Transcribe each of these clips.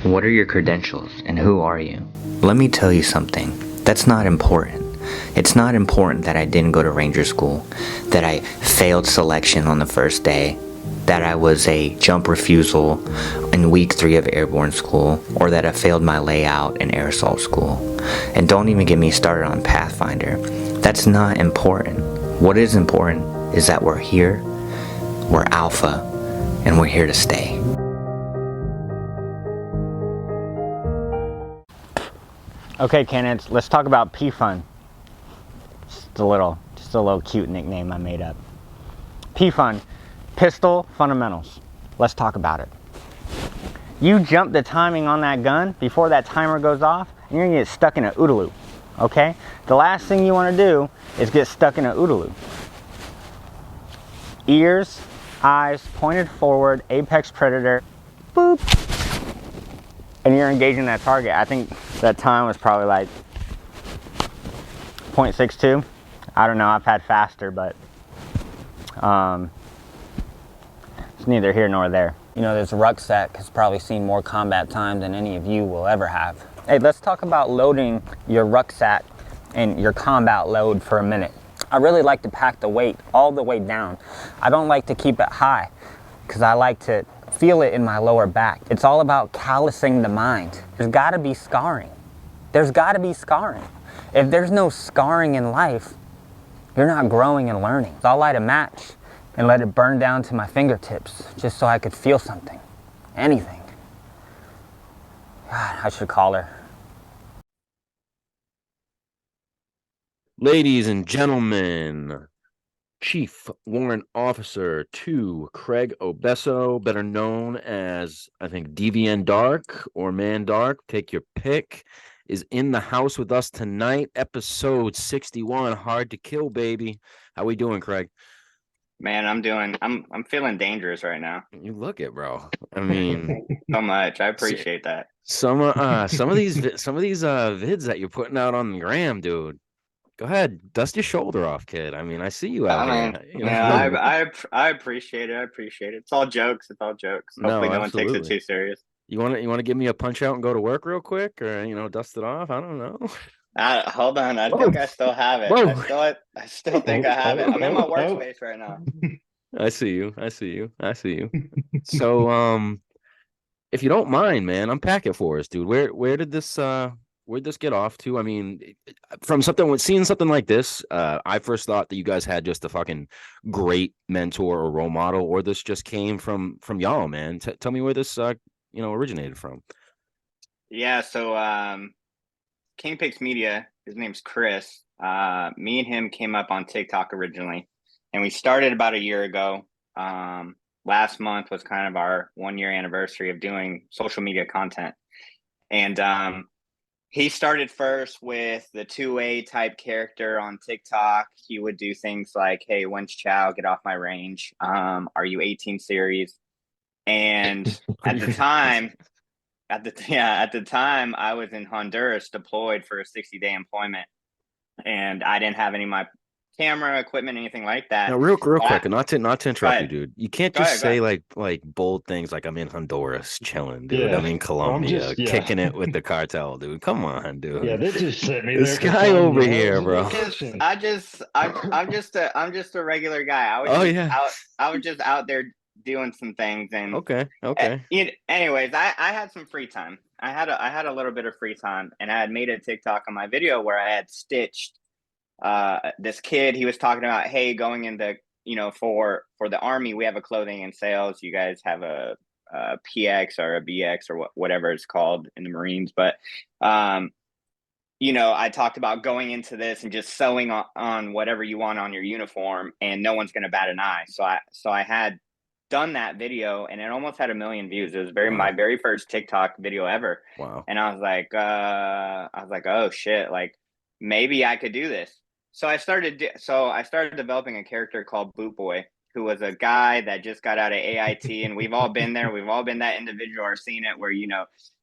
What are your credentials and who are you? Let me tell you something. That's not important. It's not important that I didn't go to Ranger School, that I failed selection on the first day, that I was a jump refusal in week 3 of airborne school, or that I failed my layout in air assault school. And don't even get me started on Pathfinder. That's not important. What is important is that we're here, we're alpha, and we're here to stay. Okay, candidates, let's talk about P-Fun. Just a little cute nickname I made up. P-Fun, pistol fundamentals. Let's talk about it. You jump the timing on that gun before that timer goes off, and you're gonna get stuck in an OODA loop, okay? The last thing you wanna do is get stuck in an OODA loop. Ears, eyes pointed forward, apex predator, boop, and you're engaging that target. I think that time was probably like 0.62. I don't know, I've had faster, but it's neither here nor there. You know, this rucksack has probably seen more combat time than any of you will ever have. Hey, let's talk about loading your rucksack and your combat load for a minute. I really like to pack the weight all the way down. I don't like to keep it high because I like to feel it in my lower back. It's all about callousing the mind. There's gotta be scarring. There's gotta be scarring. If there's no scarring in life, you're not growing and learning. So I'll light a match and let it burn down to my fingertips just so I could feel something, anything. God, I should call her. Ladies and gentlemen, Chief Warrant Officer 2, Craig Obeso, better known as, I think, DVN Dark or Man Dark, take your pick, is in the house with us tonight. Episode 61, Hard to Kill, baby. How we doing, Craig? Man, I'm feeling dangerous right now. You look it, bro. I mean, so much. I appreciate that. Some of these vids that you're putting out on the gram, dude. Go ahead, dust your shoulder off, kid. I mean, I see you out here. You know? I appreciate it. I appreciate it. It's all jokes. Hopefully, no one takes it too serious. You want to give me a punch out and go to work real quick, or dust it off? I don't know. Hold on, I think I still have it. I still think I have it. I'm in my workspace right now. I see you. So, if you don't mind, man, unpack it for us, dude. Where'd this get off to? I mean, from seeing something like this, I first thought that you guys had just a fucking great mentor or role model, or this just came from y'all, man. Tell me where this originated from. Yeah, so King Picks Media, his name's Chris. Me and him came up on TikTok originally, and we started about a year ago. Last month was kind of our 1-year anniversary of doing social media content, and he started first with the 2A type character on TikTok. He would do things like, "Hey, when's Chow? Get off my range. Are you 18 series?" And at the time, I was in Honduras deployed for a 60-day employment, and I didn't have any of my camera equipment, anything like that. Now, real quick, not to interrupt you, dude. You can't just say like bold things like I'm in Honduras chilling, dude. Yeah. I'm in Colombia kicking it with the cartel, dude. Come on, dude. Yeah, they just sent me this guy over here, bro. I'm just a regular guy. I was just out there doing some things, and okay. Anyways, I had some free time. I had a little bit of free time, and I had made a TikTok on my video where I had stitched this kid. He was talking about, hey, going into for the Army, we have a clothing and sales. You guys have a PX or a BX or whatever it's called in the Marines, but I talked about going into this and just sewing on whatever you want on your uniform, and no one's going to bat an eye. So I had done that video, and it almost had 1 million views. It was my very first TikTok video ever. Wow. And I was like, oh shit, like maybe I could do this. So I started developing a character called Boot Boy, who was a guy that just got out of AIT, and we've all been there. We've all been that individual or seen it where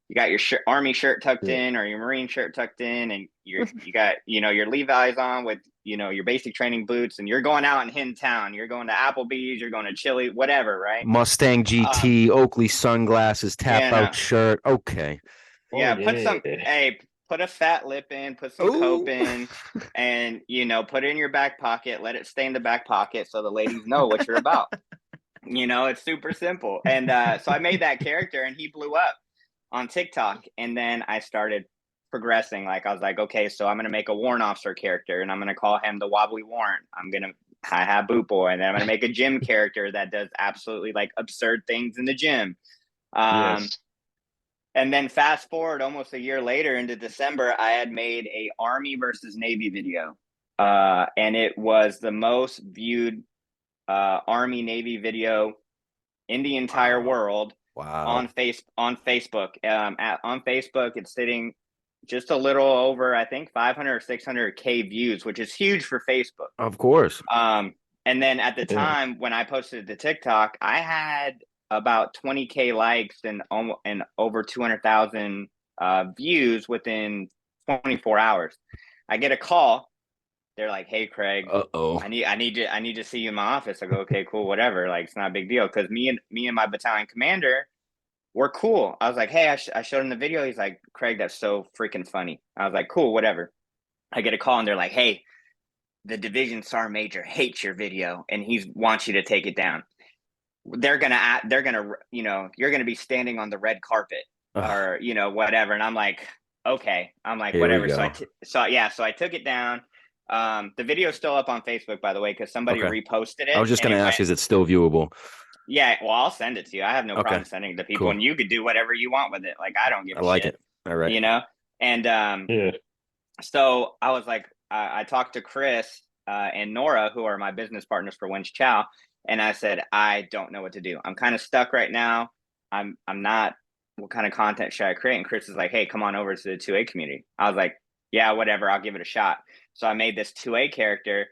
you got your army shirt tucked in or your Marine shirt tucked in, and you got, you know, your Levi's on with, you know, your basic training boots, and you're going out in town. You're going to Applebee's, you're going to Chili, whatever, right? Mustang GT, Oakley sunglasses, tap Yeah, out no, shirt. Okay. Oh yeah. yeah. Put a fat lip in, put some coke Oh, in, and, you know, put it in your back pocket. Let it stay in the back pocket so the ladies know what you're about. You know, it's super simple. And so I made that character, and he blew up on TikTok. And then I started progressing. Like, I was like, okay, so I'm going to make a warrant officer character, and I'm going to call him the Wobbly Warrant. I have Boot Boy. And then I'm going to make a gym character that does absolutely like absurd things in the gym. Yes. And then fast forward almost a year later into December, I had made a Army versus Navy video. And it was the most viewed Army Navy video in the entire world wow. on Facebook. On Facebook, it's sitting just a little over, I think, 500 or 600K views, which is huge for Facebook. Of course. And then at the time when I posted it to TikTok, I had about 20K likes and over 200,000 views within 24 hours. I get a call. They're like, "Hey, Craig, Uh-oh. I need to see you in my office." I go, "Okay, cool, whatever. Like, it's not a big deal." Because me and my battalion commander were cool. I was like, "Hey," I showed him the video. He's like, "Craig, that's so freaking funny." I was like, "Cool, whatever." I get a call, and they're like, "Hey, the division sergeant major hates your video, and he wants you to take it down. They're gonna, you know, you're gonna be standing on the red carpet, or, you know, whatever." And I'm like, "Okay." I'm like, Here we "Whatever." go. So I took it down. The video is still up on Facebook, by the way, because somebody Okay. reposted it. I was just And going to it ask, went, is it still viewable? yeah, well, I'll send it to you. I have no Okay. problem sending it to people, Cool. and you could do whatever you want with it. Like, I don't give I a like shit, it. All right. you know? And Yeah. so I was like, I talked to Chris and Nora, who are my business partners for Chow, and I said, I don't know what to do. I'm kind of stuck right now. I'm not. What kind of content should I create? And Chris is like, "Hey, come on over to the 2A community." I was like, "Yeah, whatever. I'll give it a shot." So I made this 2A character,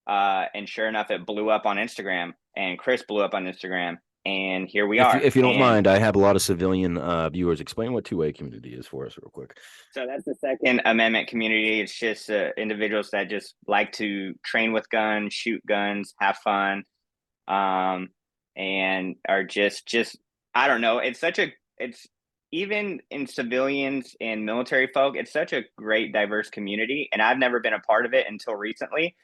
and sure enough, it blew up on Instagram, and Chris blew up on Instagram, and here we are. If you don't And mind, I have a lot of civilian viewers. Explain what 2A community is for us real quick. so that's the Second Amendment community. It's just individuals that just like to train with guns, shoot guns, have fun, and are just I don't know. It's even in civilians and military folk, it's such a great diverse community, and I've never been a part of it until recently.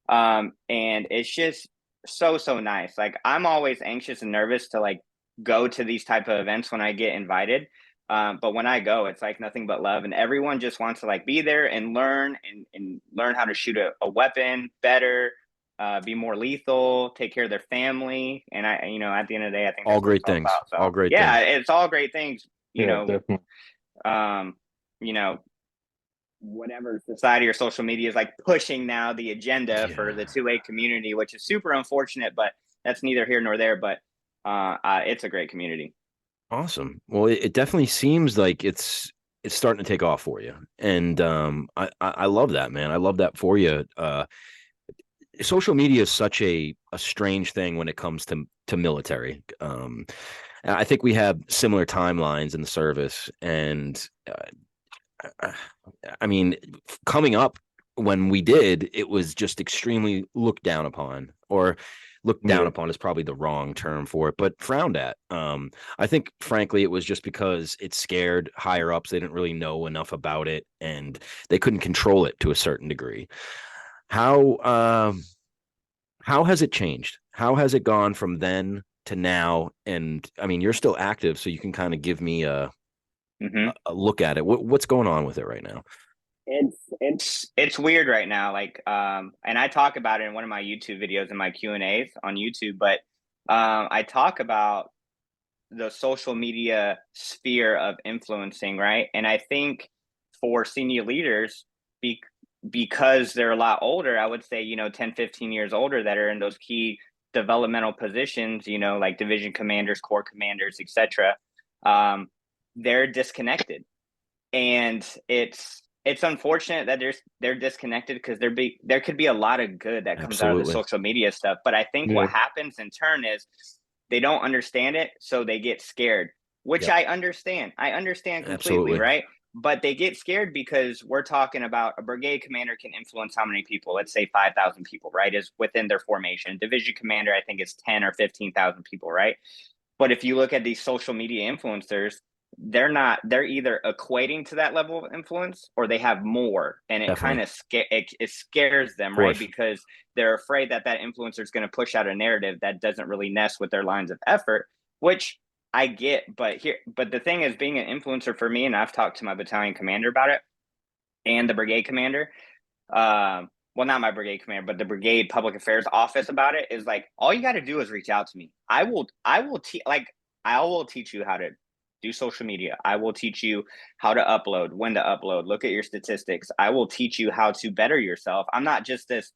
And it's just so nice. Like, I'm always anxious and nervous to like go to these type of events when I get invited. But when I go, it's like nothing but love, and everyone just wants to like be there and learn and learn how to shoot a weapon better, be more lethal, take care of their family. And I, you know, at the end of the day, I think All that's what great it's all things. about. So All great yeah, things. it's all great things. You Yeah, know, definitely. you know, whatever society or social media is like pushing now the agenda for the 2A community, which is super unfortunate, but that's neither here nor there. But it's a great community. Awesome. Well, it definitely seems like it's starting to take off for you, and I love that, man. I love that for you. Social media is such a strange thing when it comes to military. I think we have similar timelines in the service, and I mean, coming up when we did, it was just extremely looked down upon, or looked down upon is probably the wrong term for it, but frowned at. I think, frankly, it was just because it scared higher ups. They didn't really know enough about it, and they couldn't control it to a certain degree. How has it changed? How has it gone from then to now? And I mean, you're still active, so you can kind of give me a look at it. What's going on with it right now? It's weird right now. Like, and I talk about it in one of my YouTube videos in my Q&As on YouTube, but I talk about the social media sphere of influencing, right? And I think for senior leaders, because they're a lot older, I would say, you know, 10, 15 years older, that are in those key developmental positions, you know, like division commanders, corps commanders, etc. They're disconnected. And it's unfortunate that they're disconnected, because there could be a lot of good that comes out of the Absolutely. social media stuff. But I think what happens in turn is they don't understand it, so they get scared. which Yep. I understand. I understand completely, Absolutely. right? But they get scared because we're talking about a brigade commander can influence how many people? Let's say 5,000 people, right? Is within their formation. Division commander, I think, is 10 or 15,000 people, right? But if you look at these social media influencers, they're either equating to that level of influence or they have more, and it kind Definitely. of it scares them, Of right? course. Because they're afraid that that influencer is going to push out a narrative that doesn't really nest with their lines of effort, which I get. But the thing is, being an influencer for me, and I've talked to my battalion commander about it and the brigade commander, well, not my brigade commander, but the brigade public affairs office about it, is like, all you got to do is reach out to me. I will teach you how to do social media. I will teach you how to upload, when to upload, look at your statistics. I will teach you how to better yourself. I'm not just this,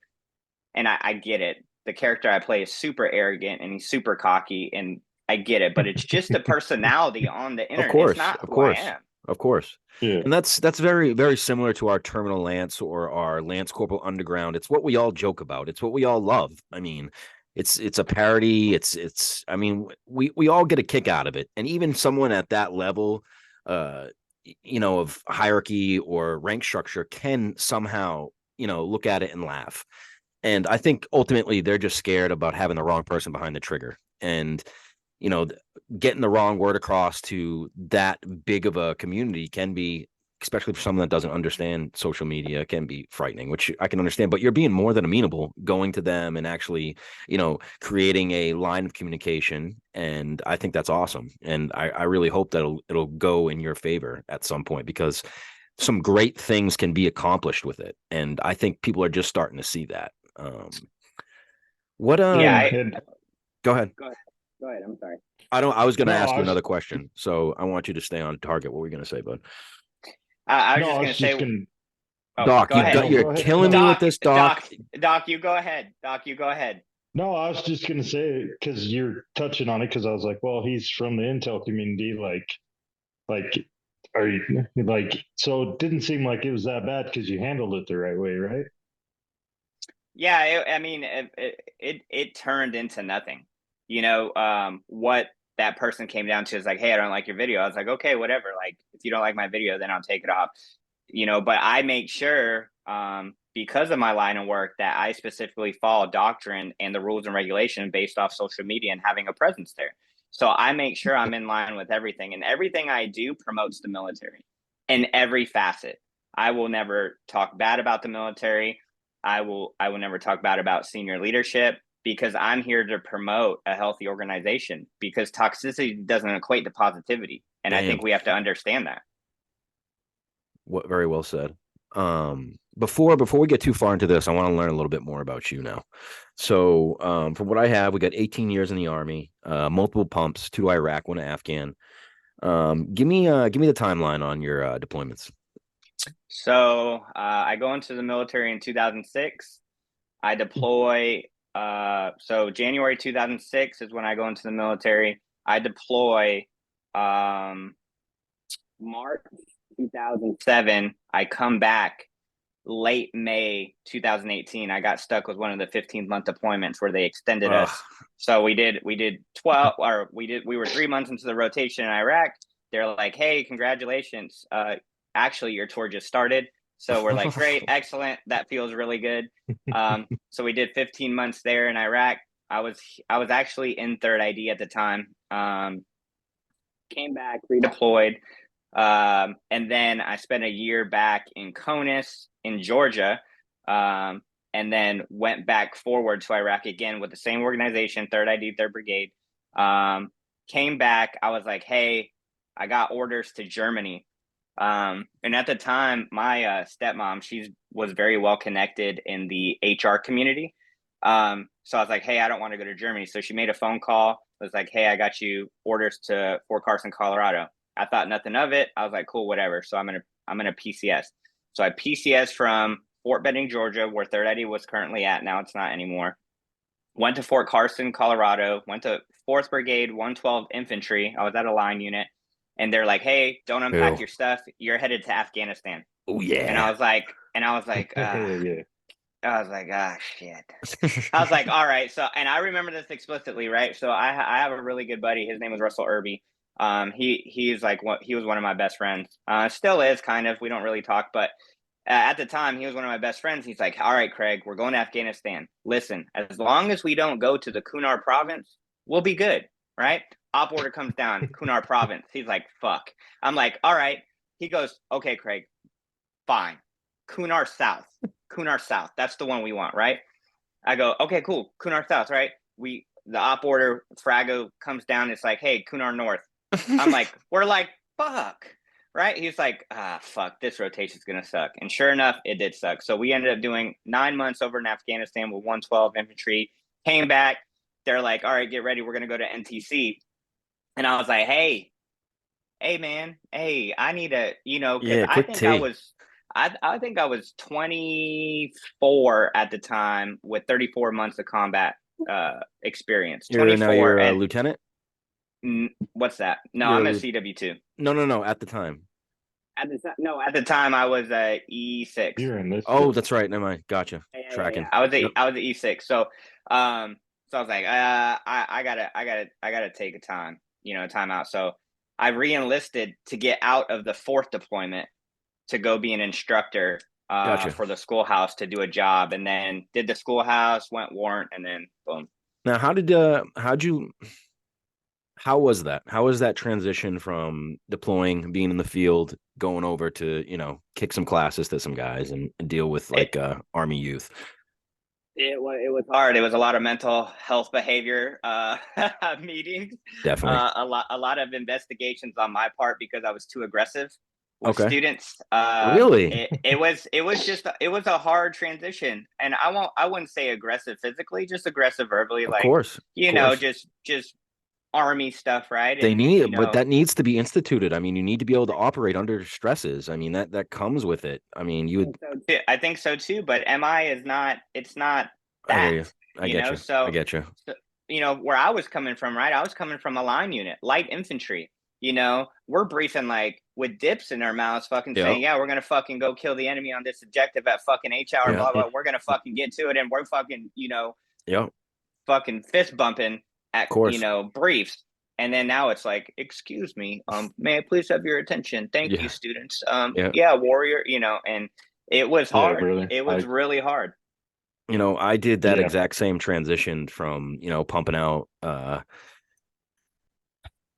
and I get it. The character I play is super arrogant and he's super cocky, and I get it, but it's just a personality on the Of internet. It's course, not of who I course, am. of course. Yeah. And that's very, very similar to our Terminal Lance or our Lance Corporal Underground. It's what we all joke about. It's what we all love. I mean, it's a parody. It's I mean, we all get a kick out of it. And even someone at that level, uh, of hierarchy or rank structure can somehow, look at it and laugh. And I think ultimately they're just scared about having the wrong person behind the trigger. And you know, getting the wrong word across to that big of a community can be, especially for someone that doesn't understand social media, can be frightening, which I can understand. But you're being more than amenable, going to them and actually, creating a line of communication. And I think that's awesome. And I really hope that it'll go in your favor at some point, because some great things can be accomplished with it. And I think people are just starting to see that. What Yeah, And Go ahead. go ahead. I'm sorry. I was going to no, ask I you was another question, so I want you to stay on target. What were you going to say, bud? I was no, just I going was to just say, gonna. oh, Doc, go ahead. No, you're go ahead. killing No, me with this, Doc. Doc, you go ahead. Doc, you go ahead. no, I was just gonna say because you're touching on it because I was like, well, he's from the intel community, like, are you like? So it didn't seem like it was that bad because you handled it the right way, right? Yeah, I mean, it turned into nothing. What that person came down to is like, hey, I don't like your video. I was like, okay, whatever. Like, if you don't like my video, then I'll take it off. But I make sure, because of my line of work, that I specifically follow doctrine and the rules and regulation based off social media and having a presence there. So I make sure I'm in line with everything, and everything I do promotes the military in every facet. I will never talk bad about the military. I will never talk bad about senior leadership, because I'm here to promote a healthy organization, because toxicity doesn't equate to positivity. And I Damn. think we have to understand that. What very well said. Before we get too far into this, I want to learn a little bit more about you now. So, from what I have, we got 18 years in the Army, multiple pumps, 2 to Iraq, 1 to Afghan. Give me the timeline on your deployments. So I go into the military in 2006. I deploy. So January 2006 is when I go into the military. I deploy March 2007. I come back late May 2018. I got stuck with one of the 15-month deployments where they extended Ugh. us. So we did 12, or we were 3 months into the rotation in Iraq. They're like, hey, congratulations. Actually, your tour just started. So we're like, great, excellent. That feels really good. So we did 15 months there in Iraq. I was actually in third ID at the time. Came back, redeployed. And then I spent a year back in Conus in Georgia, and then went back forward to Iraq again with the same organization, 3rd ID, 3rd Brigade. Came back. I was like, hey, I got orders to Germany. And at the time, my stepmom, she was very well connected in the HR community. So I was like, hey, I don't want to go to Germany. So she made a phone call. Was like, hey, I got you orders to Fort Carson, Colorado. I thought nothing of it. I was like, cool, whatever. So I'm gonna PCS. So I PCS from Fort Benning, Georgia, where 3rd ID was currently at. Now it's not anymore. Went to Fort Carson, Colorado. Went to 4th Brigade, 112 Infantry. I was at a line unit, and they're like, hey, don't unpack your stuff. You're headed to Afghanistan. Oh yeah. And I was like, Yeah. ah, shit. I was like, all right. So, and I remember this explicitly, right? So I have a really good buddy. His name was Russell Irby. He's like he was one of my best friends. Still is kind of. We don't really talk, but at the time he was one of my best friends. He's like, all right, Craig, we're going to Afghanistan. Listen, as long as we don't go to the Kunar province, we'll be good, right? Op order comes down, Kunar province. He's like, fuck. I'm like, all right. He goes, okay, Craig, fine. Kunar South. Kunar South. That's the one we want, right? I go, okay, cool. Kunar South, right? The op order Frago comes down. It's like, hey, Kunar North. I'm like, we're like, fuck, right? He's like, fuck, this rotation's gonna suck. And sure enough, it did suck. So we ended up doing 9 months over in Afghanistan with 112 infantry. Came back. They're like, all right, get ready. We're gonna go to NTC. And I was like, hey, man, hey, I need a, because Yeah, quick tea. I think I was 24 at the time with 34 months of combat experience. Now 24 you're a and lieutenant. what's that? No, You're I'm a a lieu- CW2. no, at the time. At the time I was a E6. You're in this. Oh, that's right. Never mind. Gotcha. Yeah. Tracking. Yep. I was a E6. So I was like, I gotta take a time, time out. So I re-enlisted to get out of the fourth deployment to go be an instructor Gotcha. for the schoolhouse to do a job, and then did the schoolhouse, went warrant, and then boom. Now, how was that? How was that transition from deploying, being in the field, going over to, kick some classes to some guys and deal with like Army youth? It was hard. It was a lot of mental health behavior meetings. Definitely. A lot of investigations on my part because I was too aggressive with Okay. students. Really? It was a hard transition, and I wouldn't say aggressive physically, just aggressive verbally, Of like course. Of course. just army stuff, right? They And need it, but that needs to be instituted. I mean, you need to be able to operate under stresses. I mean, that comes with it. I mean, I think so too. But MI is not. It's not I hear that. you. I get you. I get you. So where I was coming from, right? I was coming from a line unit, light infantry. We're briefing like with dips in our mouths, fucking Yep. saying, yeah, we're gonna fucking go kill the enemy on this objective at fucking H-hour, Yeah. blah blah. We're gonna fucking get to it, and we're fucking, Yep. fucking fist bumping at Of course. briefs. And then now it's like, excuse me, may I please have your attention? Thank you, Yeah. students. Yeah. Yeah, warrior, and it was hard. brother. It was really hard. I did that Yeah. exact same transition from, pumping out,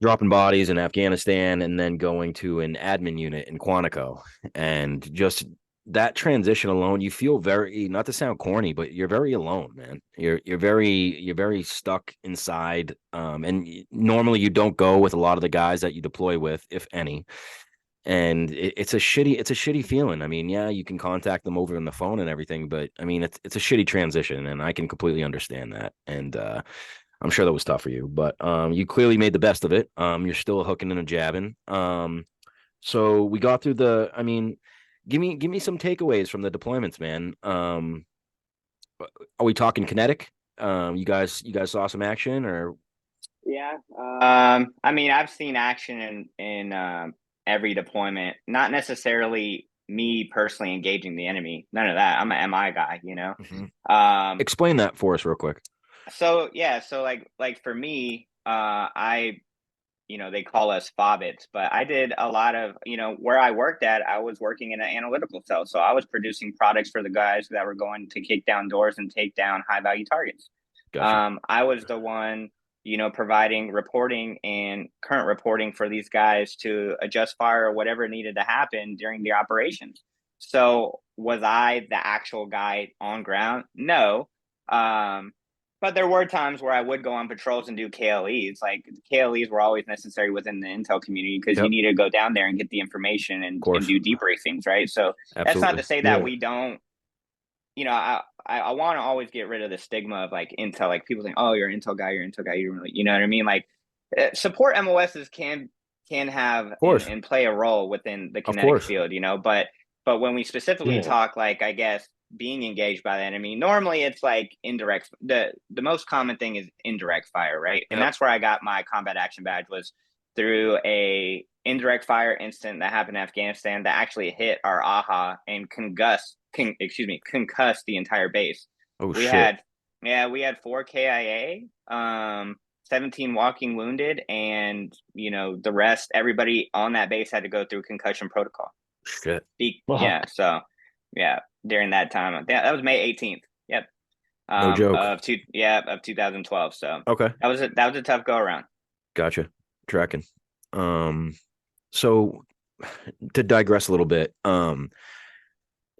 dropping bodies in Afghanistan and then going to an admin unit in Quantico. And just that transition alone, you feel very, not to sound corny, but you're very alone, man. You're very stuck inside. And normally you don't go with a lot of the guys that you deploy with, if any. And it's a shitty feeling. I mean, yeah, you can contact them over on the phone and everything, but I mean, it's a shitty transition, and I can completely understand that. And I'm sure that was tough for you, but you clearly made the best of it. You're still hooking and a jabbing. So we got through I mean, give me some takeaways from the deployments, man. Are we talking kinetic? You guys saw some action, or? Yeah. I mean, I've seen action in every deployment. Not necessarily me personally engaging the enemy. None of that. I'm an MI guy, Mm-hmm. Explain that for us real quick. So yeah, so like for me, I they call us FOBITs, but I did a lot of, where I worked at, I was working in an analytical cell. So I was producing products for the guys that were going to kick down doors and take down high value targets. Gotcha. I was the one, providing reporting and current reporting for these guys to adjust fire or whatever needed to happen during the operations. So was I the actual guy on ground? No. But there were times where I would go on patrols and do KLEs. Like KLEs were always necessary within the intel community because you need to go down there and get the information and do debriefings, right? So that's not to say that we don't. I want to always get rid of the stigma of like intel. Like people think, oh, you're an intel guy, you're an intel guy. You don't really, you know what I mean? Like support MOSs can have and play a role within the kinetic field, But when we specifically talk, like I guess being engaged by the enemy, normally it's like indirect. The most common thing is indirect fire, right? And that's where I got my combat action badge, was through a indirect fire incident that happened in Afghanistan that actually hit our AHA and concussed the entire base. Oh, we shit. had 4 KIA. 17 walking wounded, and the rest, everybody on that base had to go through concussion protocol. Shit. Wow. Yeah, so yeah, during that time, that was May 18th. Yep. No joke. Of 2012. So Okay. that was a tough go around. Gotcha. Tracking. So to digress a little bit,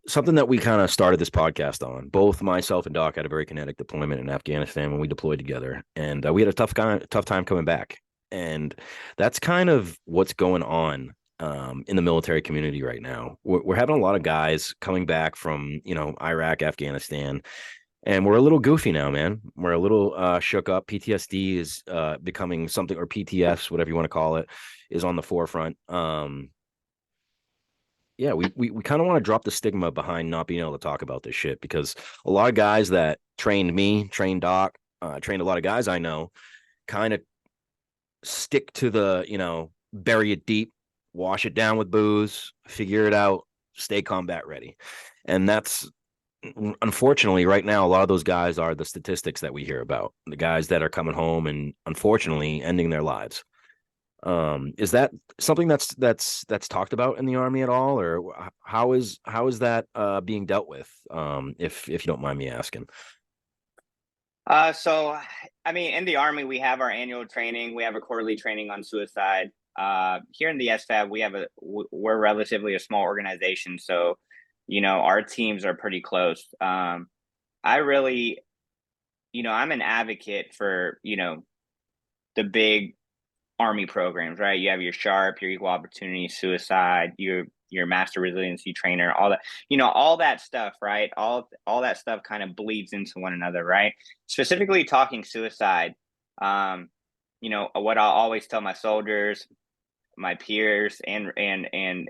something that we kind of started this podcast on, both myself and Doc had a very kinetic deployment in Afghanistan when we deployed together, and we had a tough time coming back. And that's kind of what's going on in the military community right now. We're having a lot of guys coming back from, Iraq, Afghanistan, and we're a little goofy now, man. We're a little shook up. PTSD is becoming something, or PTS, whatever you want to call it, is on the forefront. Yeah, we kind of want to drop the stigma behind not being able to talk about this shit, because a lot of guys that trained me, trained Doc, trained a lot of guys I know, kind of stick to the, bury it deep, wash it down with booze, figure it out, stay combat ready. And that's, unfortunately, right now, a lot of those guys are the statistics that we hear about, the guys that are coming home and unfortunately ending their lives. Is that something that's talked about in the Army at all, or how is that being dealt with? If you don't mind me asking. So I mean, in the Army, we have our annual training. We have a quarterly training on suicide. Here in the SFAB, we're relatively a small organization, so our teams are pretty close. I really, I'm an advocate for the big Army programs, right? You have your SHARP, your equal opportunity, suicide, your master resiliency trainer, all that, all that stuff, right? All that stuff kind of bleeds into one another, right? Specifically talking suicide, what I'll always tell my soldiers, my peers, and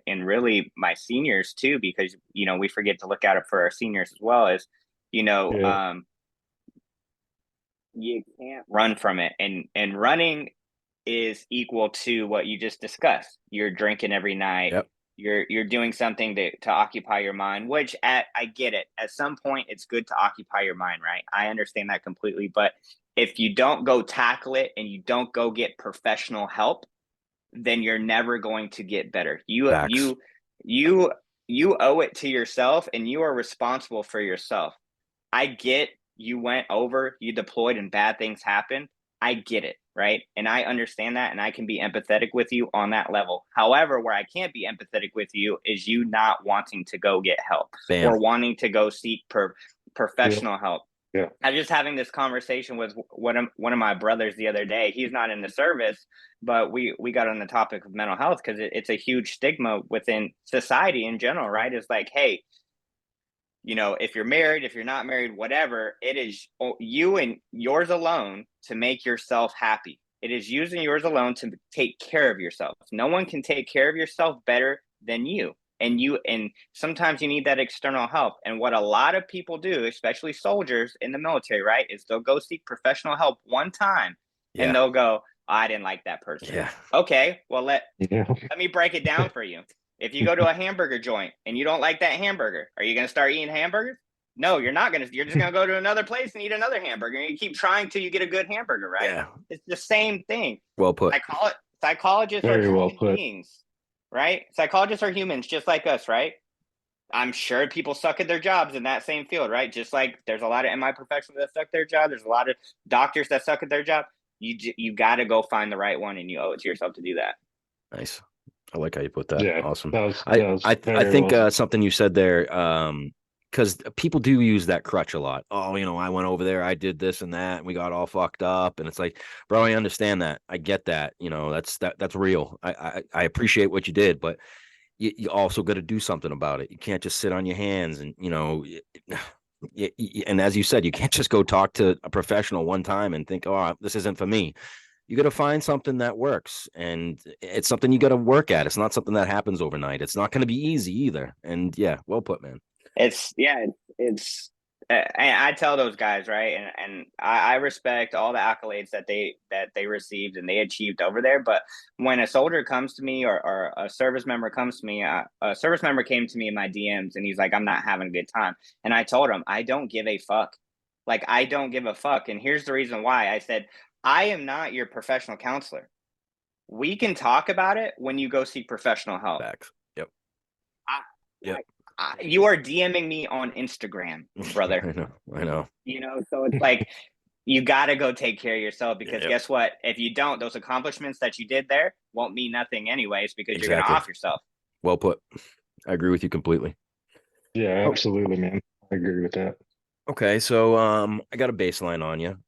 really my seniors too, because we forget to look out for our seniors as well, is Yeah. you can't run from it, and running is equal to what you just discussed. You're drinking every night. Yep. You're doing something to occupy your mind, which I get it. At some point, it's good to occupy your mind, right? I understand that completely. But if you don't go tackle it and you don't go get professional help, then you're never going to get better. Facts. You owe it to yourself, and you are responsible for yourself. I get you went over, you deployed, and bad things happened. I get it, right? And I understand that, and I can be empathetic with you on that level. However, where I can't be empathetic with you is you not wanting to go get help Bam. or wanting to go seek professional help. Yeah. I was just having this conversation with one of my brothers the other day. He's not in the service, but we got on the topic of mental health because it's a huge stigma within society in general, right? It's like, hey, if you're married, if you're not married, whatever, it is you and yours alone to make yourself happy. It is using yours alone to take care of yourself. No one can take care of yourself better than you. And sometimes you need that external help. And what a lot of people do, especially soldiers in the military, right, is they'll go seek professional help one time, Yeah. and they'll go, I didn't like that person. Yeah. Okay, well, let Yeah. me break it down for you. If you go to a hamburger joint and you don't like that hamburger, are you going to start eating hamburgers? No, you're not going to. You're just going to go to another place and eat another hamburger. And you keep trying till you get a good hamburger, right? Yeah. It's the same thing. Well put. Psychologists Very are well human put. beings, right? Psychologists are humans just like us, right? I'm sure people suck at their jobs in that same field, right? Just like there's a lot of MI professionals that suck at their job. There's a lot of doctors that suck at their job. You got to go find the right one, and you owe it to yourself to do that. Nice. I like how you put that. Yeah. Awesome. That was I very think well. something you said there, because people do use that crutch a lot. Oh, I went over there, I did this and that, and we got all fucked up. And it's like, bro, I understand that. I get that. That's real. I appreciate what you did, but you also got to do something about it. You can't just sit on your hands and and as you said, you can't just go talk to a professional one time and think, oh, this isn't for me. You got to find something that works, and it's something you got to work at. It's not something that happens overnight. It's not going to be easy either. And yeah, well put, man. It's I tell those guys, right, and I respect all the accolades that they received and they achieved over there. But when a soldier comes to me, or a service member comes to me, a service member came to me in my DMs and he's like, I'm not having a good time, and I told him I don't give a fuck. Like, I don't give a fuck, and here's the reason why. I said, I am not your professional counselor. We can talk about it when you go seek professional help. Facts. Yep. I, Yep. you are DMing me on Instagram, brother. I know. You know, so it's like you got to go take care of yourself, because Yep. guess what? If you don't, those accomplishments that you did there won't mean nothing anyways, because you're going to Exactly. off yourself. Well put. I agree with you completely. Yeah, absolutely, man. I agree with that. Okay, so I got a baseline on you.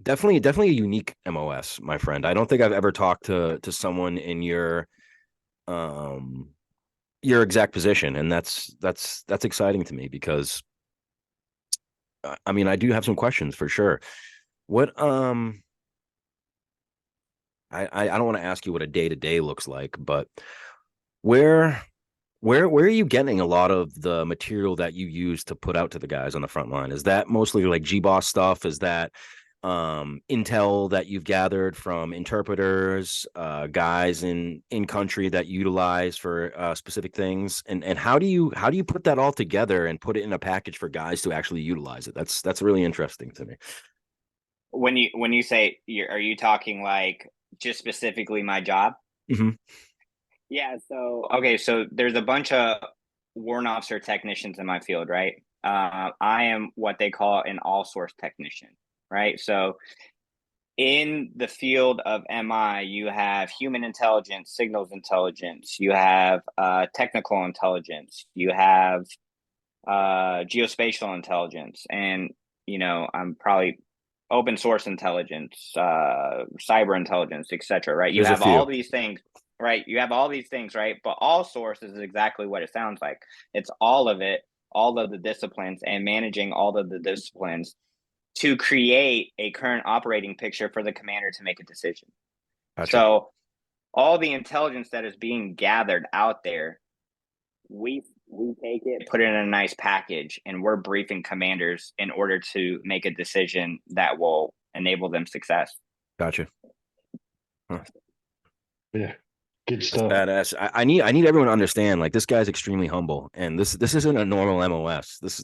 Definitely a unique MOS, my friend. I don't think I've ever talked to someone in your exact position, and that's exciting to me because I mean I do have some questions for sure. What I don't want to ask you what a day to day looks like, but where where are you getting a lot of the material that you use to put out to the guys on the front line? Is that mostly like GBoss stuff? Is that intel that you've gathered from interpreters, guys in country that utilize for specific things? And how do you put that all together and put it in a package for guys to actually utilize it? That's really interesting to me. When you say are you talking like just specifically my job? Mm-hmm. Yeah. So okay, so there's a bunch of warrant officer technicians in my field, right? I am what they call an all source technician, right? So in the field of MI, you have human intelligence, signals intelligence, you have technical intelligence, you have geospatial intelligence, and I'm probably open source intelligence, cyber intelligence, etc. Right? You There's a have all few. these things, right? You have all these things, right? But all source is exactly what it sounds like. It's all of it, all of the disciplines, and managing all of the disciplines to create a current operating picture for the commander to make a decision. Gotcha. So all the intelligence that is being gathered out there, we take it, put it in a nice package, and we're briefing commanders in order to make a decision that will enable them success. Gotcha. Huh. Yeah, good That's stuff. badass. I need everyone to understand, like, this guy's extremely humble, and this isn't a normal MOS. This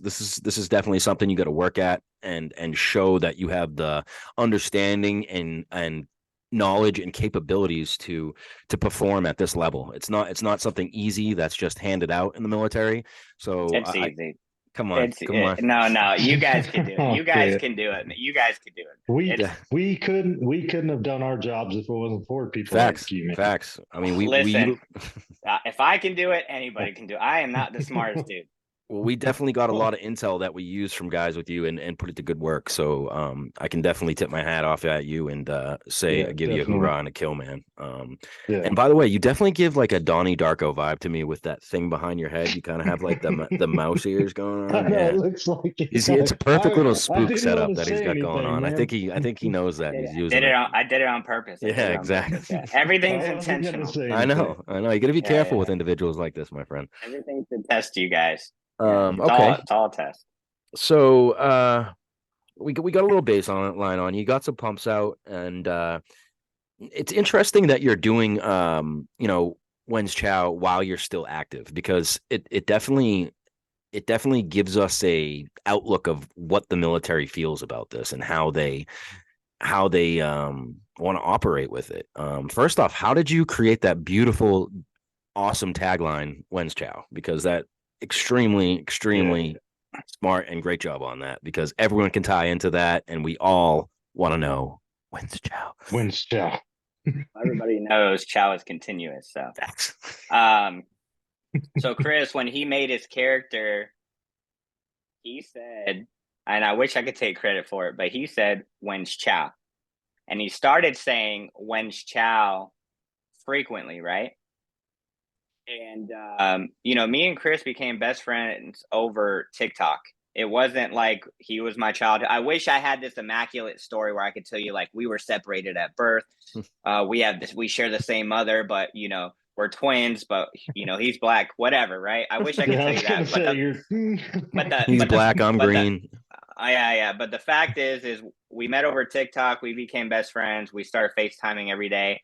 is definitely something you got to work at and show that you have the understanding and knowledge and capabilities to perform at this level. It's not something easy that's just handed out in the military. So It's easy. come on, No, you guys can do it. You guys Okay. can do it. You guys can do it. We It's we couldn't have done our jobs if it wasn't for people like facts, you, man. facts. I mean, listen. If I can do it, anybody can do it. I am not the smartest dude. well, we definitely got a lot of intel that we use from guys with you and put it to good work. So I can definitely tip my hat off at you and say Yeah, give you a definitely. hoorah and a kill, man. Yeah. And by the way, you definitely give like a Donnie Darko vibe to me with that thing behind your head. You kind of have like the mouse ears going I on. know, Yeah, it looks like it. it's a perfect little I spook didn't setup want to that he's say got going anything, on. man. I think he knows that he's using it. I did it on purpose. Yeah, exactly. Yeah. Everything's I wasn't gonna intentional. say I anything. know. You got to be Yeah, careful yeah. with individuals like this, my friend. Everything's to test you guys. Yeah, Okay. it's all a test. So we got a little baseline on you. Got some pumps out, and it's interesting that you're doing Wen's Chow while you're still active, because it definitely gives us a outlook of what the military feels about this and how they want to operate with it. First off, how did you create that beautiful, awesome tagline, Wen's Chow? Because that extremely smart and great job on that, because everyone can tie into that and we all want to know when's Chow. When's Chow? Everybody knows Chow is continuous. So, Facts. So Chris, when he made his character, he said, and I wish I could take credit for it, but he said, "When's Chow?" And he started saying "When's Chow" frequently, right? And me and Chris became best friends over TikTok. It wasn't like he was my child. I wish I had this immaculate story where I could tell you like we were separated at birth. We share the same mother, but we're twins, but he's black, whatever, right? I wish I could Yeah, I tell was you gonna that, but say He's black, I'm green. yeah. But the fact is we met over TikTok. We became best friends. We started FaceTiming every day.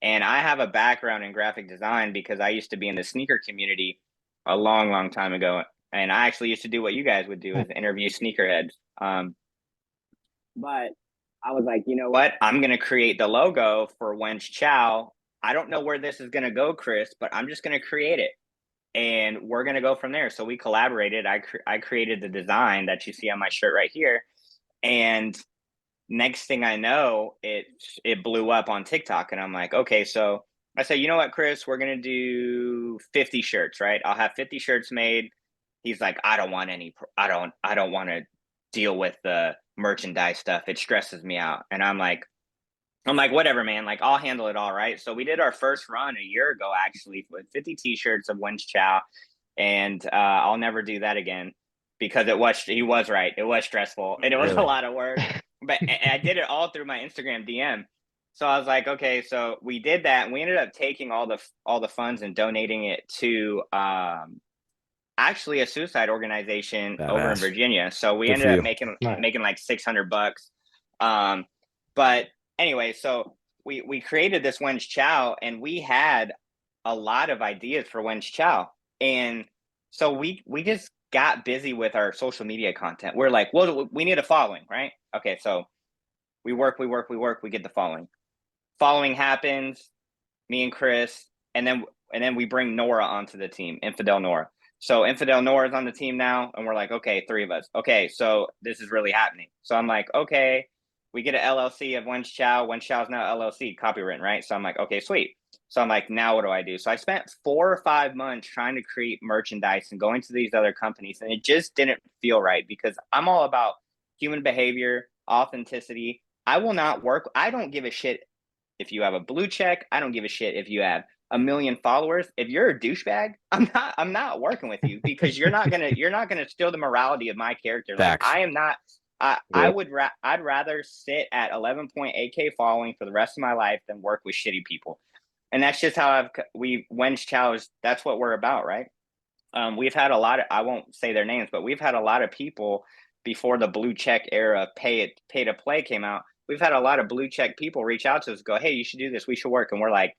And I have a background in graphic design because I used to be in the sneaker community a long, long time ago. And I actually used to do what you guys would do, is interview sneakerheads. But I was like, you know what? I'm going to create the logo for Wench Chow. I don't know where this is going to go, Chris, but I'm just going to create it. And we're going to go from there. So we collaborated. I created the design that you see on my shirt right here. And next thing I know, it blew up on TikTok. And I'm like, okay, so I said, you know what, Chris, we're going to do 50 shirts, right? I'll have 50 shirts made. He's like, I don't want to deal with the merchandise stuff. It stresses me out. And I'm like, whatever, man. Like, I'll handle it all, right? So we did our first run a year ago, actually, with 50 T-shirts of Wench Chow, and I'll never do that again because he was right. It was stressful and it was a lot of work, but I did it all through my Instagram DM. So I was like, okay, so we did that, and we ended up taking all the funds and donating it to actually a suicide organization over in Virginia. So we ended up making like $600. But anyway, so we created this Wench Chow, and we had a lot of ideas for Wench Chow. And so we just got busy with our social media content. We're like, well, we need a following, right? Okay, so we work, we get the following. Following happens, me and Chris, and then we bring Nora onto the team, Infidel Nora. So Infidel Nora is on the team now, and we're like, okay, 3 of us. Okay, so this is really happening. So I'm like, okay, we get an LLC of Wench Chow. Wench Chow is now LLC, copywritten, right? So I'm like, okay, sweet. So I'm like, now what do I do? So I spent 4 or 5 months trying to create merchandise and going to these other companies, and it just didn't feel right because I'm all about human behavior, authenticity. I will not work. I don't give a shit if you have a blue check. I don't give a shit if you have a million followers. If you're a douchebag, I'm not working with you because you're not gonna steal the morality of my character. Like, I am not. I'd rather sit at 11.8K following for the rest of my life than work with shitty people. And that's just how Wench Chow, that's what we're about, right? We've had a lot of, I won't say their names, but we've had a lot of people before the blue check era, pay to play came out. We've had a lot of blue check people reach out to us, go, hey, you should do this. We should work. And we're like,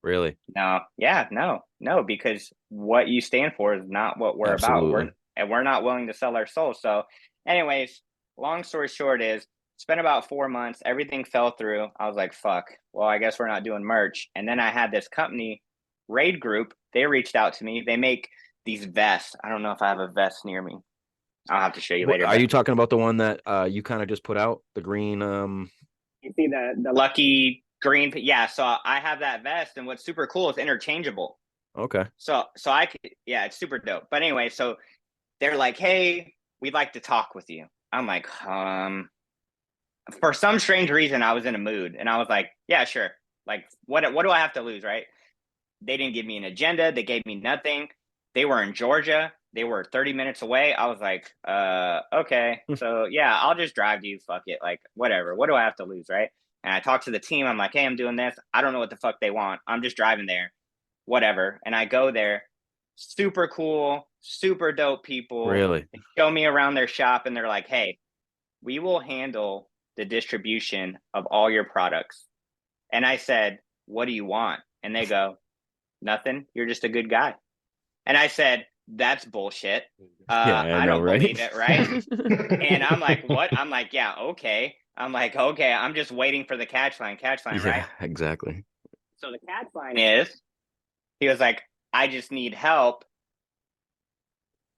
really? No, yeah, no, because what you stand for is not what we're about. We're not willing to sell our souls. So anyways, long story short is, spent about 4 months. Everything fell through. I was like, fuck, well, I guess we're not doing merch. And then I had this company, Raid Group. They reached out to me. They make these vests. I don't know if I have a vest near me. I'll have to show you later. Are you talking about the one that you kind of just put out? The green? You see the lucky green? Yeah, so I have that vest, and what's super cool is interchangeable. Okay. So I could, yeah, it's super dope. But anyway, so they're like, hey, we'd like to talk with you. I'm like, for some strange reason, I was in a mood, and I was like, yeah, sure. Like, what do I have to lose, right? They didn't give me an agenda. They gave me nothing. They were in Georgia. They were 30 minutes away. I was like, okay. So yeah, I'll just drive to you. Fuck it. Like, whatever. What do I have to lose, right? And I talked to the team. I'm like, hey, I'm doing this. I don't know what the fuck they want. I'm just driving there. Whatever. And I go there. Super cool, super dope people. Really? They show me around their shop, and they're like, hey, we will handle the distribution of all your products. And I said, what do you want? And they go, nothing. You're just a good guy. And I said, that's bullshit. I don't believe it, right? And I'm like, what? I'm like, yeah, okay. I'm like, okay, I'm just waiting for the catch line, right? Yeah, exactly. So the catch line is, he was like, I just need help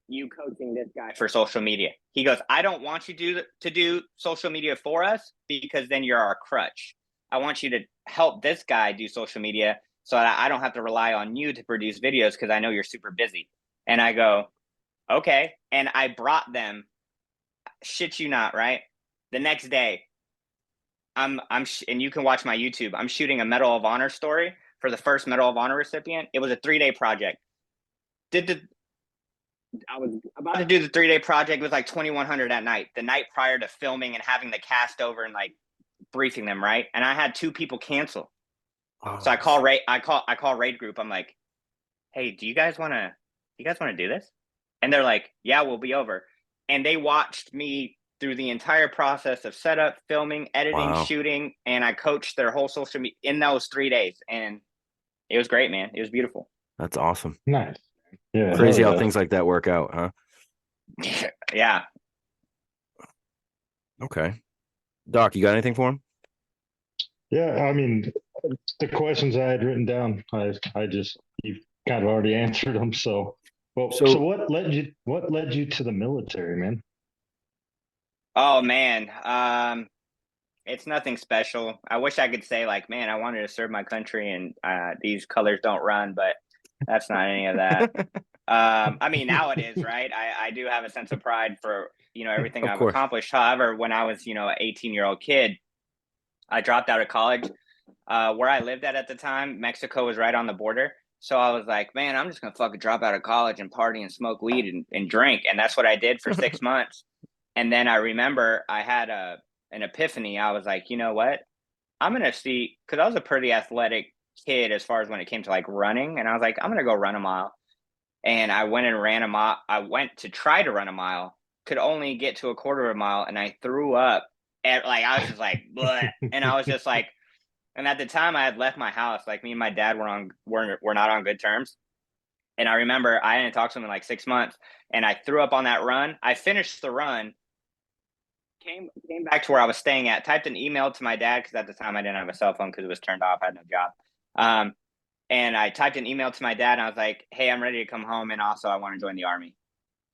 you coaching this guy for social media. He goes, I don't want you to do social media for us because then you're our crutch. I want you to help this guy do social media so that I don't have to rely on you to produce videos because I know you're super busy. And I go, okay. And I brought them, shit you not, right? The next day, and you can watch my YouTube, I'm shooting a Medal of Honor story for the first Medal of Honor recipient. It was a 3-day project. I was about to do the 3-day project. It was like 2,100 at night, the night prior to filming and having the cast over and like briefing them, right? And I had 2 people cancel. Oh. So I call Raid Group. I'm like, hey, do you guys want to do this? And they're like, yeah, we'll be over. And they watched me through the entire process of setup, filming, editing, shooting, and I coached their whole social media in those 3 days. And it was great, man. It was beautiful. That's awesome. Nice. Yeah. Crazy how things like that work out, huh? Yeah. Okay. Doc, you got anything for him? Yeah, I mean, the questions I had written down, I just you kind of already answered them. So, well, so So what led you to the military, man? Oh man, it's nothing special. I wish I could say like, man, I wanted to serve my country and these colors don't run, but that's not any of that. I mean, now it is, right? I do have a sense of pride for, everything of I've course. accomplished. However, when I was, an 18-year-old kid, I dropped out of college. Where I lived at the time, Mexico was right on the border. So I was like, man, I'm just gonna fucking drop out of college and party and smoke weed and drink. And that's what I did for 6 months. And then I remember I had an epiphany. I was like, you know what? I'm gonna see, because I was a pretty athletic kid as far as when it came to like running. And I was like, I'm gonna go run a mile. And I went and ran a mile. I went to try to run a mile, could only get to a quarter of a mile, and I threw up. And like I was just like, bleh. And I was just like, and at the time I had left my house. Like me and my dad were not on good terms. And I remember I hadn't talked to him in like 6 months, and I threw up on that run. I finished the run, came back to where I was staying at, typed an email to my dad because at the time I didn't have a cell phone because it was turned off. I had no job. And I typed an email to my dad and I was like, "Hey, I'm ready to come home, and also I want to join the army."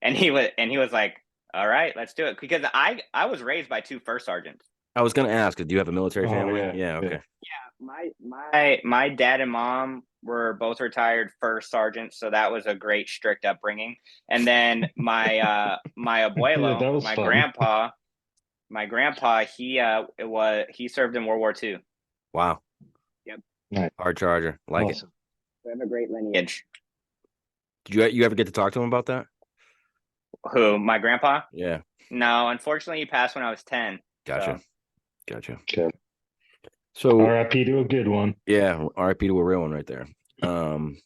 And he was like, "All right, let's do it." Because I was raised by two first sergeants. I was gonna ask, do you have a military Oh family? yeah, Yeah, yeah. okay. My dad and mom were both retired first sergeants, so that was a great strict upbringing. And then my Yeah, that abuelo, was fun. he served in World War II. Wow. Yep. Nice, Hard charger. Like it. awesome. We have a great lineage. Did you ever get to talk to him about that? Who, my grandpa? Yeah. No, unfortunately he passed when I was 10. Gotcha. So Gotcha. Okay. So R.I.P. to a good one. yeah, RIP to a real one right there. Um,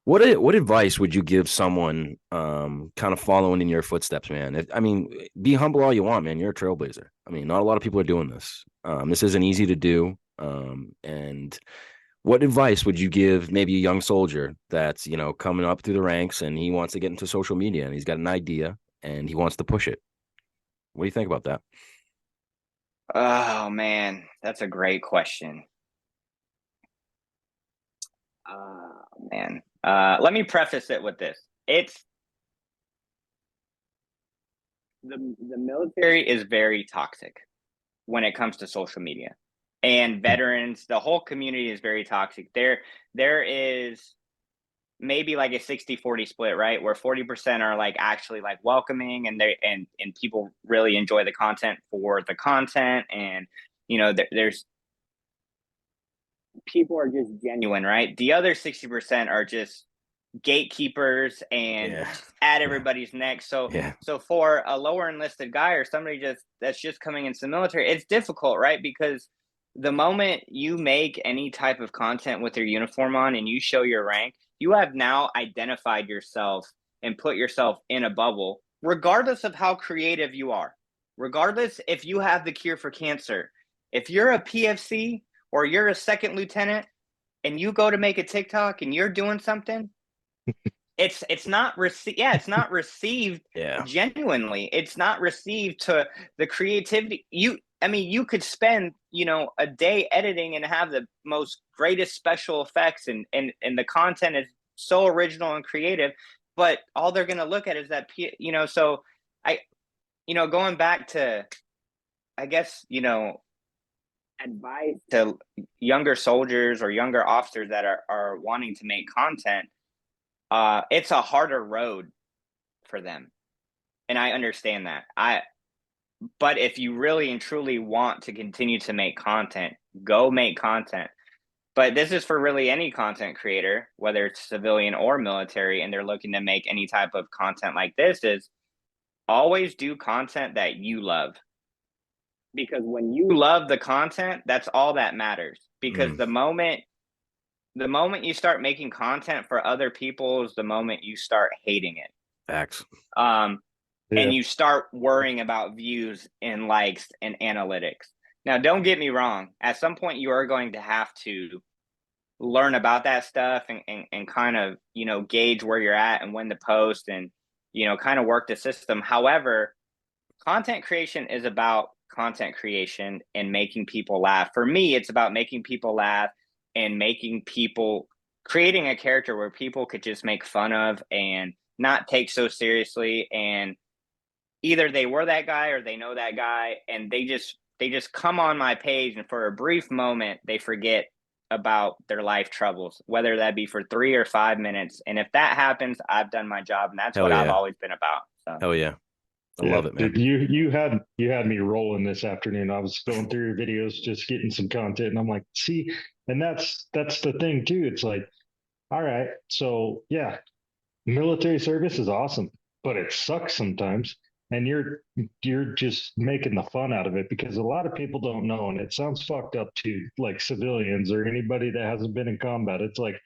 what advice would you give someone kind of following in your footsteps, man? I mean, be humble all you want, man. You're a trailblazer. I mean, not a lot of people are doing this. This isn't easy to do. And what advice would you give maybe a young soldier that's, coming up through the ranks and he wants to get into social media and he's got an idea and he wants to push it? What do you think about that? oh man, that's a great question. Man. Let me preface it with this. It's the military is very toxic when it comes to social media. And veterans, the whole community is very toxic. There is maybe like a 60-40 split, right? Where 40% are like actually like welcoming and and people really enjoy the content for the content. And there's people are just genuine, right? The other 60% are just gatekeepers and Yeah. just at Yeah. everybody's neck. So Yeah. so for a lower enlisted guy or somebody that's just coming into the military, it's difficult, right? Because the moment you make any type of content with your uniform on and you show your rank, you have now identified yourself and put yourself in a bubble, regardless of how creative you are. Regardless if you have the cure for cancer. If you're a PFC or you're a second lieutenant and you go to make a TikTok and you're doing something, it's not received. Yeah, it's not received Yeah. genuinely. It's not received to the creativity. I mean, you could spend a day editing and have the most greatest special effects, and the content is so original and creative, but all they're gonna look at is that. So I going back to, I guess, advice to younger soldiers or younger officers that are wanting to make content. It's a harder road for them, and I understand that. But if you really and truly want to continue to make content, go make content. But this is for really any content creator, whether it's civilian or military, and they're looking to make any type of content like this, is always do content that you love. Because when you love the content, that's all that matters. Because Mm, the moment you start making content for other people is the moment you start hating it. facts. Um, Yeah. and you start worrying about views and likes and analytics. Now, don't get me wrong. At some point, you are going to have to learn about that stuff and kind of, gauge where you're at and when to post and, kind of work the system. However, content creation is about content creation and making people laugh. For me, it's about making people laugh and creating a character where people could just make fun of and not take so seriously. And either they were that guy or they know that guy, and they just come on my page, and for a brief moment they forget about their life troubles, whether that be for 3 or 5 minutes. And if that happens, I've done my job, and that's Hell what yeah. I've always been about. So. Hell yeah. I love it, man. Dude, you had me rolling this afternoon. I was going through your videos, just getting some content, and I'm like, see, and that's the thing too. It's like, all right, so yeah, military service is awesome, but it sucks sometimes. And you're just making the fun out of it, because a lot of people don't know, and it sounds fucked up to like civilians or anybody that hasn't been in combat. It's like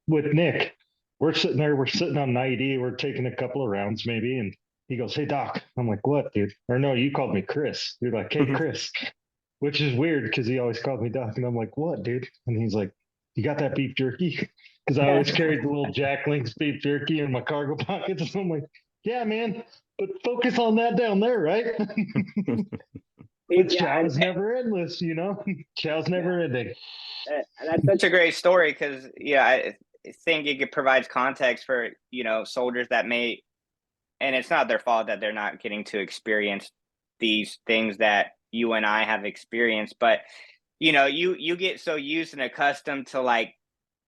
with Nick, we're sitting there, we're sitting on an IED, we're taking a couple of rounds maybe, and he goes, "Hey Doc." I'm like, "What, dude?" Or no, you called me Chris. You're like, "Hey Chris," which is weird because he always called me Doc, and I'm like, "What, dude?" And he's like, "You got that beef jerky?" Because I always carried the little Jack Link's beef jerky in my cargo pockets. And I'm like, "Yeah, man, but focus on that down there, right?" But Chow's never endless, you know. Chow's never ending. That's such a great story, because I think it provides context for soldiers that may, and it's not their fault that they're not getting to experience these things that you and I have experienced, but you get so used and accustomed to like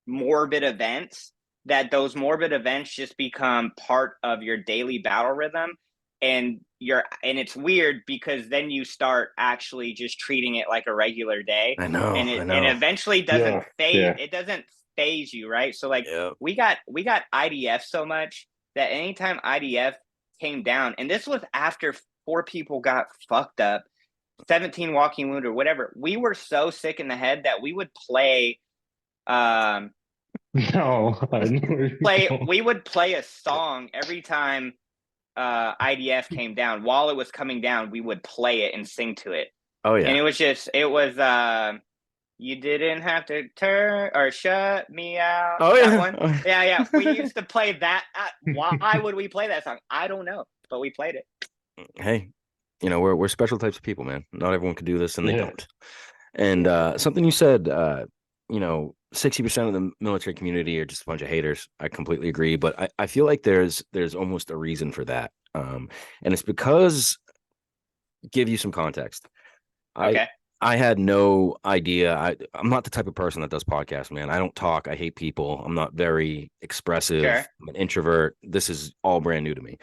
morbid events that those morbid events just become part of your daily battle rhythm. And it's weird, because then you start actually just treating it like a regular day. I know. And eventually doesn't phase. Yeah. It doesn't phase you, right? So like, Yep. we got IDF so much that anytime IDF came down, and this was after 4 people got fucked up, 17 walking wounded or whatever, we were so sick in the head that we would play No, we would play a song every time IDF came down. While it was coming down, we would play it and sing to it. Oh yeah. And it was you didn't have to turn or shut me out. Oh that yeah. one. Oh, yeah. Yeah. We used to play that. Why would we play that song? I don't know, but we played it. Hey, we're special types of people, man. Not everyone could do this, and they Yeah. don't. And something you said, 60% of the military community are just a bunch of haters. I completely agree, but I feel like there's almost a reason for that. And it's because, give you some context. Okay. I had no idea. I'm not the type of person that does podcasts, man. I don't talk. I hate people. I'm not very expressive. Sure. I'm an introvert. This is all brand new to me.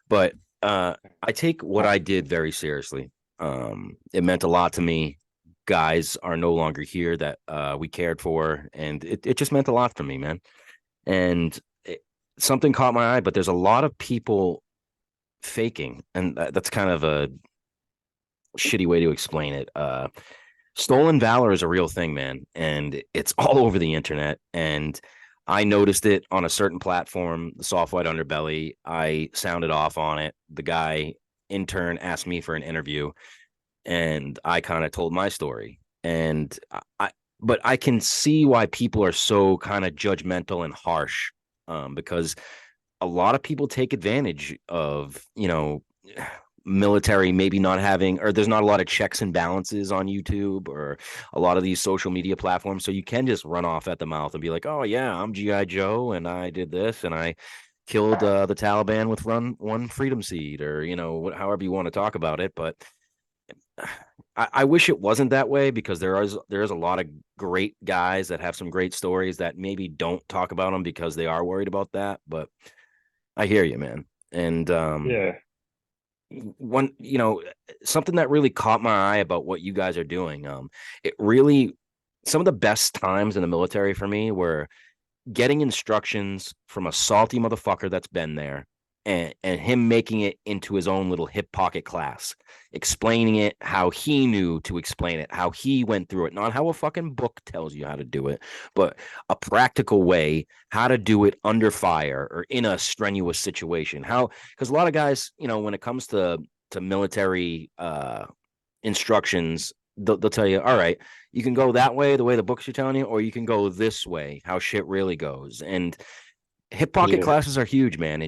But I take what I did very seriously. It meant a lot to me. Guys are no longer here that we cared for, and it just meant a lot for me, man. And something caught my eye, but there's a lot of people faking, and that's kind of a shitty way to explain it. Stolen valor is a real thing, man, and it's all over the internet. And I noticed it on a certain platform, the Soft White Underbelly. I sounded off on it. The guy intern asked me for an interview, and I kind of told my story. And but I can see why people are so kind of judgmental and harsh, because a lot of people take advantage of, military maybe not having, or there's not a lot of checks and balances on YouTube or a lot of these social media platforms. So you can just run off at the mouth and be like, "Oh yeah, I'm GI Joe and I did this and I killed the Taliban with one freedom seed," or however you want to talk about it. But I wish it wasn't that way, because there is a lot of great guys that have some great stories that maybe don't talk about them because they are worried about that. But I hear you, man. And Yeah. one, something that really caught my eye about what you guys are doing, it really, some of the best times in the military for me were getting instructions from a salty motherfucker that's been there, and him making it into his own little hip pocket class, explaining it how he knew to explain it, how he went through it, not how a fucking book tells you how to do it, but a practical way, how to do it under fire or in a strenuous situation. Because a lot of guys, when it comes to military instructions, they'll tell you, all right, you can go that way, the way the books are telling you, or you can go this way, how shit really goes. And hip pocket Yeah. classes are huge, man,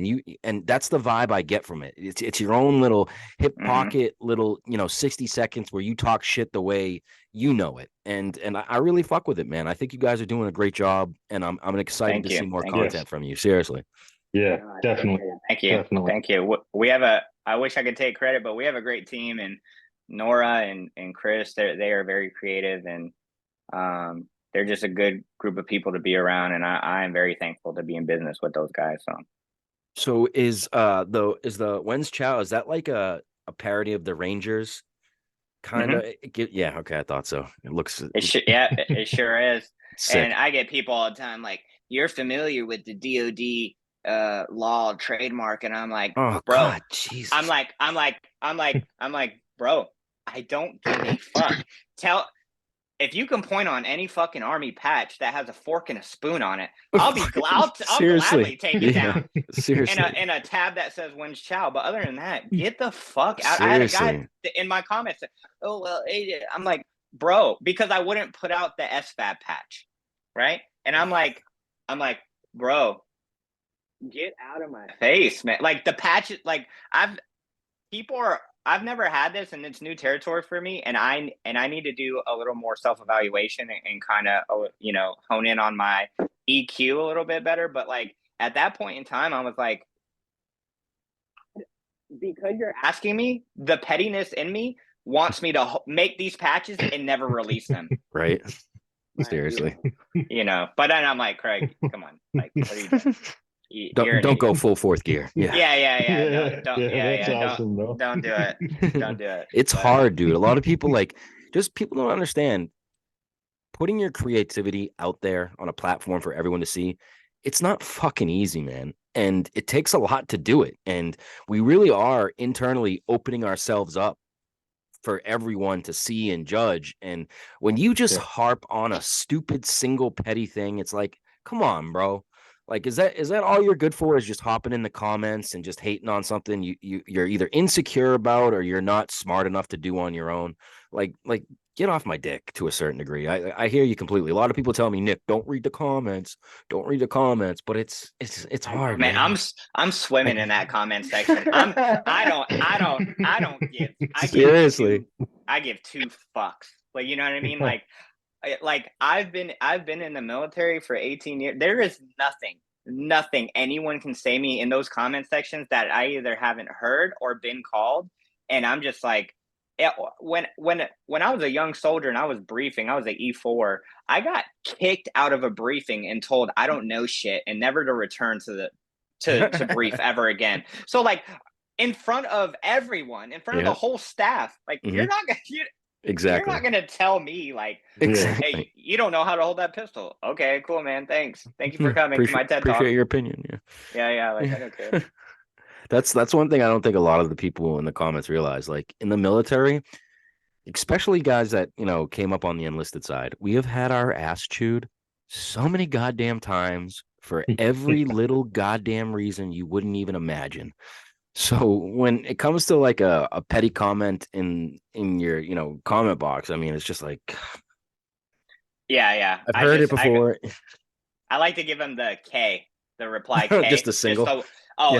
and that's the vibe I get from it. It's your own little hip pocket, little 60 seconds where you talk shit the way you know it, and I really fuck with it, man. I think you guys are doing a great job, and I'm excited Thank to you. see more Thank you. content from you. Seriously. Yeah, No, I definitely. appreciate it. Thank you. Definitely. Thank you. We have a, I wish I could take credit, but we have a great team, and Nora and Chris, they are very creative, and they're just a good group of people to be around. And I am very thankful to be in business with those guys. So is the When's Chow, is that like a parody of the Rangers? Kind of. Yeah, okay, I thought so. It looks Yeah, it sure is. sick. And I get people all the time like, you're familiar with the DOD law trademark, and I'm like, Oh bro, God, Jesus. I'm like, bro, I don't give a fuck. If you can point on any fucking army patch that has a fork and a spoon on it, I'll gladly take it down. Seriously. And a tab that says "When's Chow." But other than that, get the fuck out. Seriously. I had a guy in my comments say, "Oh well," I'm like, bro, because I wouldn't put out the SFAB patch, right? And I'm like, bro, get out of my face, man. Like the patch, like I've never had this, and it's new territory for me, and I need to do a little more self-evaluation and kind of hone in on my EQ a little bit better. But like at that point in time, I was like, because you're asking me, the pettiness in me wants me to make these patches and never release them. Right. Seriously. But then I'm like, Craig, come on, like, what are you doing? Don't go full fourth gear. Yeah. Awesome, bro. Don't do it. Don't do it. It's hard, dude. A lot of people people don't understand putting your creativity out there on a platform for everyone to see. It's not fucking easy, man. And it takes a lot to do it. And we really are internally opening ourselves up for everyone to see and judge. And when you just harp on a stupid single petty thing, it's like, come on, bro. Like, is that all you're good for, is just hopping in the comments and just hating on something you're either insecure about or you're not smart enough to do on your own? Like get off my dick to a certain degree. I hear you completely. A lot of people tell me, Nick, don't read the comments. Don't read the comments, but it's hard, man. I'm swimming in that comment section. I don't give. Seriously. I give two fucks. Like, you know what I mean? Like I've been in the military for 18 years. There is nothing anyone can say me in those comment sections that I either haven't heard or been called. And I'm just like, when I was a young soldier and I was briefing, I was an E4. I got kicked out of a briefing and told I don't know shit and never to return to brief ever again. So like in front of everyone, in front of the whole staff, like you're not gonna. Exactly. You're not gonna tell me like, hey, you don't know how to hold that pistol. Okay, cool, man. Thanks. Thank you for coming to my TED Talk. Appreciate your opinion. Yeah. Like, I don't care. That's one thing I don't think a lot of the people in the comments realize. Like in the military, especially guys that came up on the enlisted side, we have had our ass chewed so many goddamn times for every little goddamn reason you wouldn't even imagine. So when it comes to like a petty comment in your comment box, I mean, it's just like, yeah. I've heard it before. I like to give them the K, the reply K, just a single.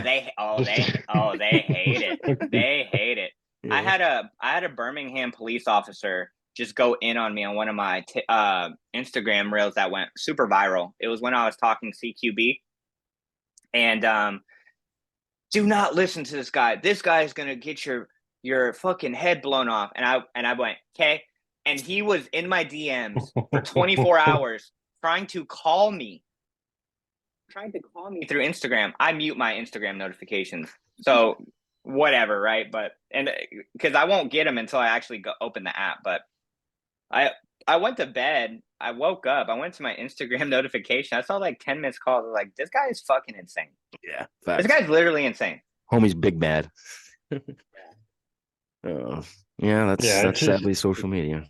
They hate it. They hate it. Yeah. I had a Birmingham police officer just go in on me on one of my Instagram reels that went super viral. It was when I was talking CQB, and do not listen to this guy. This guy is gonna get your fucking head blown off. And I went, okay. And he was in my DMs for 24 hours trying to call me through Instagram. I mute my Instagram notifications. So whatever, right? But because I won't get them until I actually open the app. But I went to bed. I woke up. I went to my Instagram notification. I saw like 10 missed calls. I was like, this guy is fucking insane. Yeah. Facts. This guy's literally insane. Homie's big bad. That's sadly social media.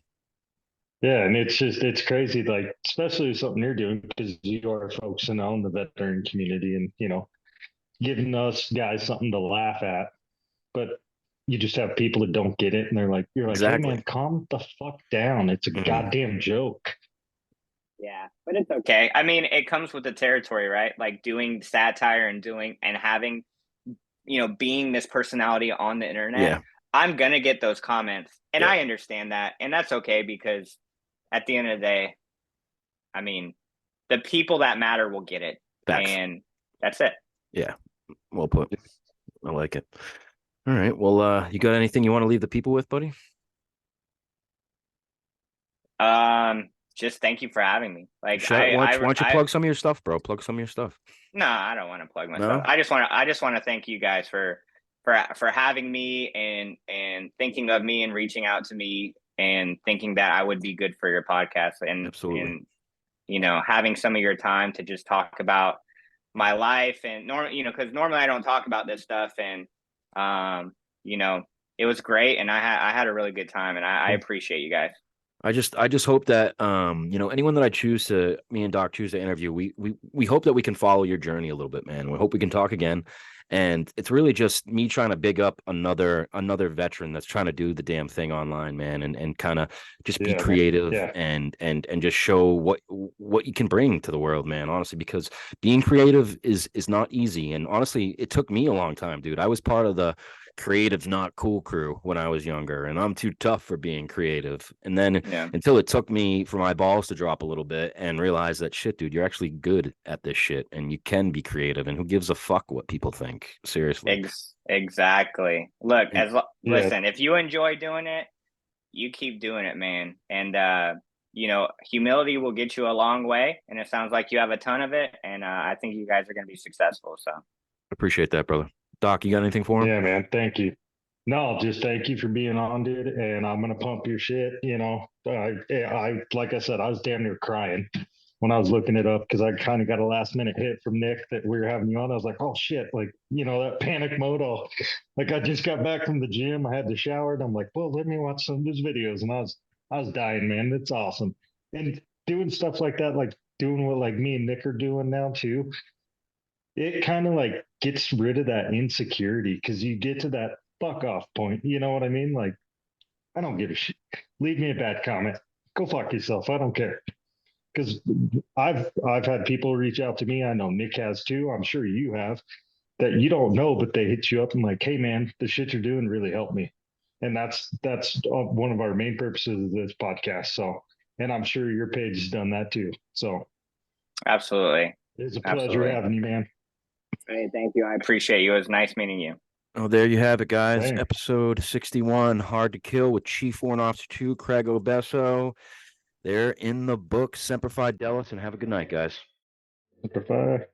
Yeah, and it's crazy, like, especially something you're doing because you are focusing on the veteran community and, giving us guys something to laugh at. But you just have people that don't get it, and you're like, exactly. Hey man, calm the fuck down. It's a goddamn joke. Yeah, but it's okay. I mean, it comes with the territory, right? Like doing satire and having, being this personality on the internet. Yeah, I'm gonna get those comments, and yeah, I understand that, and that's okay because at the end of the day, I mean, the people that matter will get it, facts. and that's it. Yeah, well put. I like it. All right. Well, you got anything you want to leave the people with, buddy? Just thank you for having me. Like Shut. Why don't you I plug some of your stuff, bro? Plug some of your stuff. no, I don't want to plug myself. No. I just want to thank you guys for having me and thinking of me and reaching out to me and thinking that I would be good for your podcast Absolutely. and having some of your time to just talk about my life and because normally I don't talk about this stuff and um you know it was great and I had a really good time and I appreciate you guys. I just hope that anyone that me and Doc choose to interview, we hope that we can follow your journey a little bit, man. We hope we can talk again. And it's really just me trying to big up another veteran that's trying to do the damn thing online, man, and kind of just be Yeah, man. creative Yeah. and just show what you can bring to the world, man, honestly, because being creative is not easy. And honestly, it took me a long time, dude. I was part of the creative not cool crew when I was younger, and I'm too tough for being creative. And then Yeah. until it took me for my balls to drop a little bit and realize that shit, dude, you're actually good at this shit and you can be creative, and who gives a fuck what people think? Seriously. Exactly. Look, And Yeah. listen, if you enjoy doing it, you keep doing it, man. And humility will get you a long way. And it sounds like you have a ton of it. And I think you guys are going to be successful. So appreciate that, brother. Doc, you got anything for him? Yeah, man. Thank you. No, just thank you for being on, dude. And I'm gonna pump your shit. I like I said, I was damn near crying when I was looking it up because I kind of got a last minute hit from Nick that we were having you on. I was like, oh shit, like that panic mode. Like I just got back from the gym, I had to shower, and I'm like, well, let me watch some of his videos, and I was dying, man. It's awesome, and doing stuff like that, like doing what like me and Nick are doing now too. It kind of like gets rid of that insecurity because you get to that fuck off point. You know what I mean? Like, I don't give a shit. Leave me a bad comment. Go fuck yourself. I don't care. Because I've had people reach out to me. I know Nick has too. I'm sure you have that you don't know, but they hit you up and like, hey man, the shit you're doing really helped me. And that's one of our main purposes of this podcast. So, and I'm sure your page has done that too. So absolutely. it's a pleasure Absolutely. having you, man. Hey, thank you. I appreciate you. It was nice meeting you. Oh, there you have it, guys. Same. Episode 61, Hard to Kill with Chief Warrant Officer 2, Craig Obeso. They're in the book. Semper Fidelis, and have a good night, guys. Bye.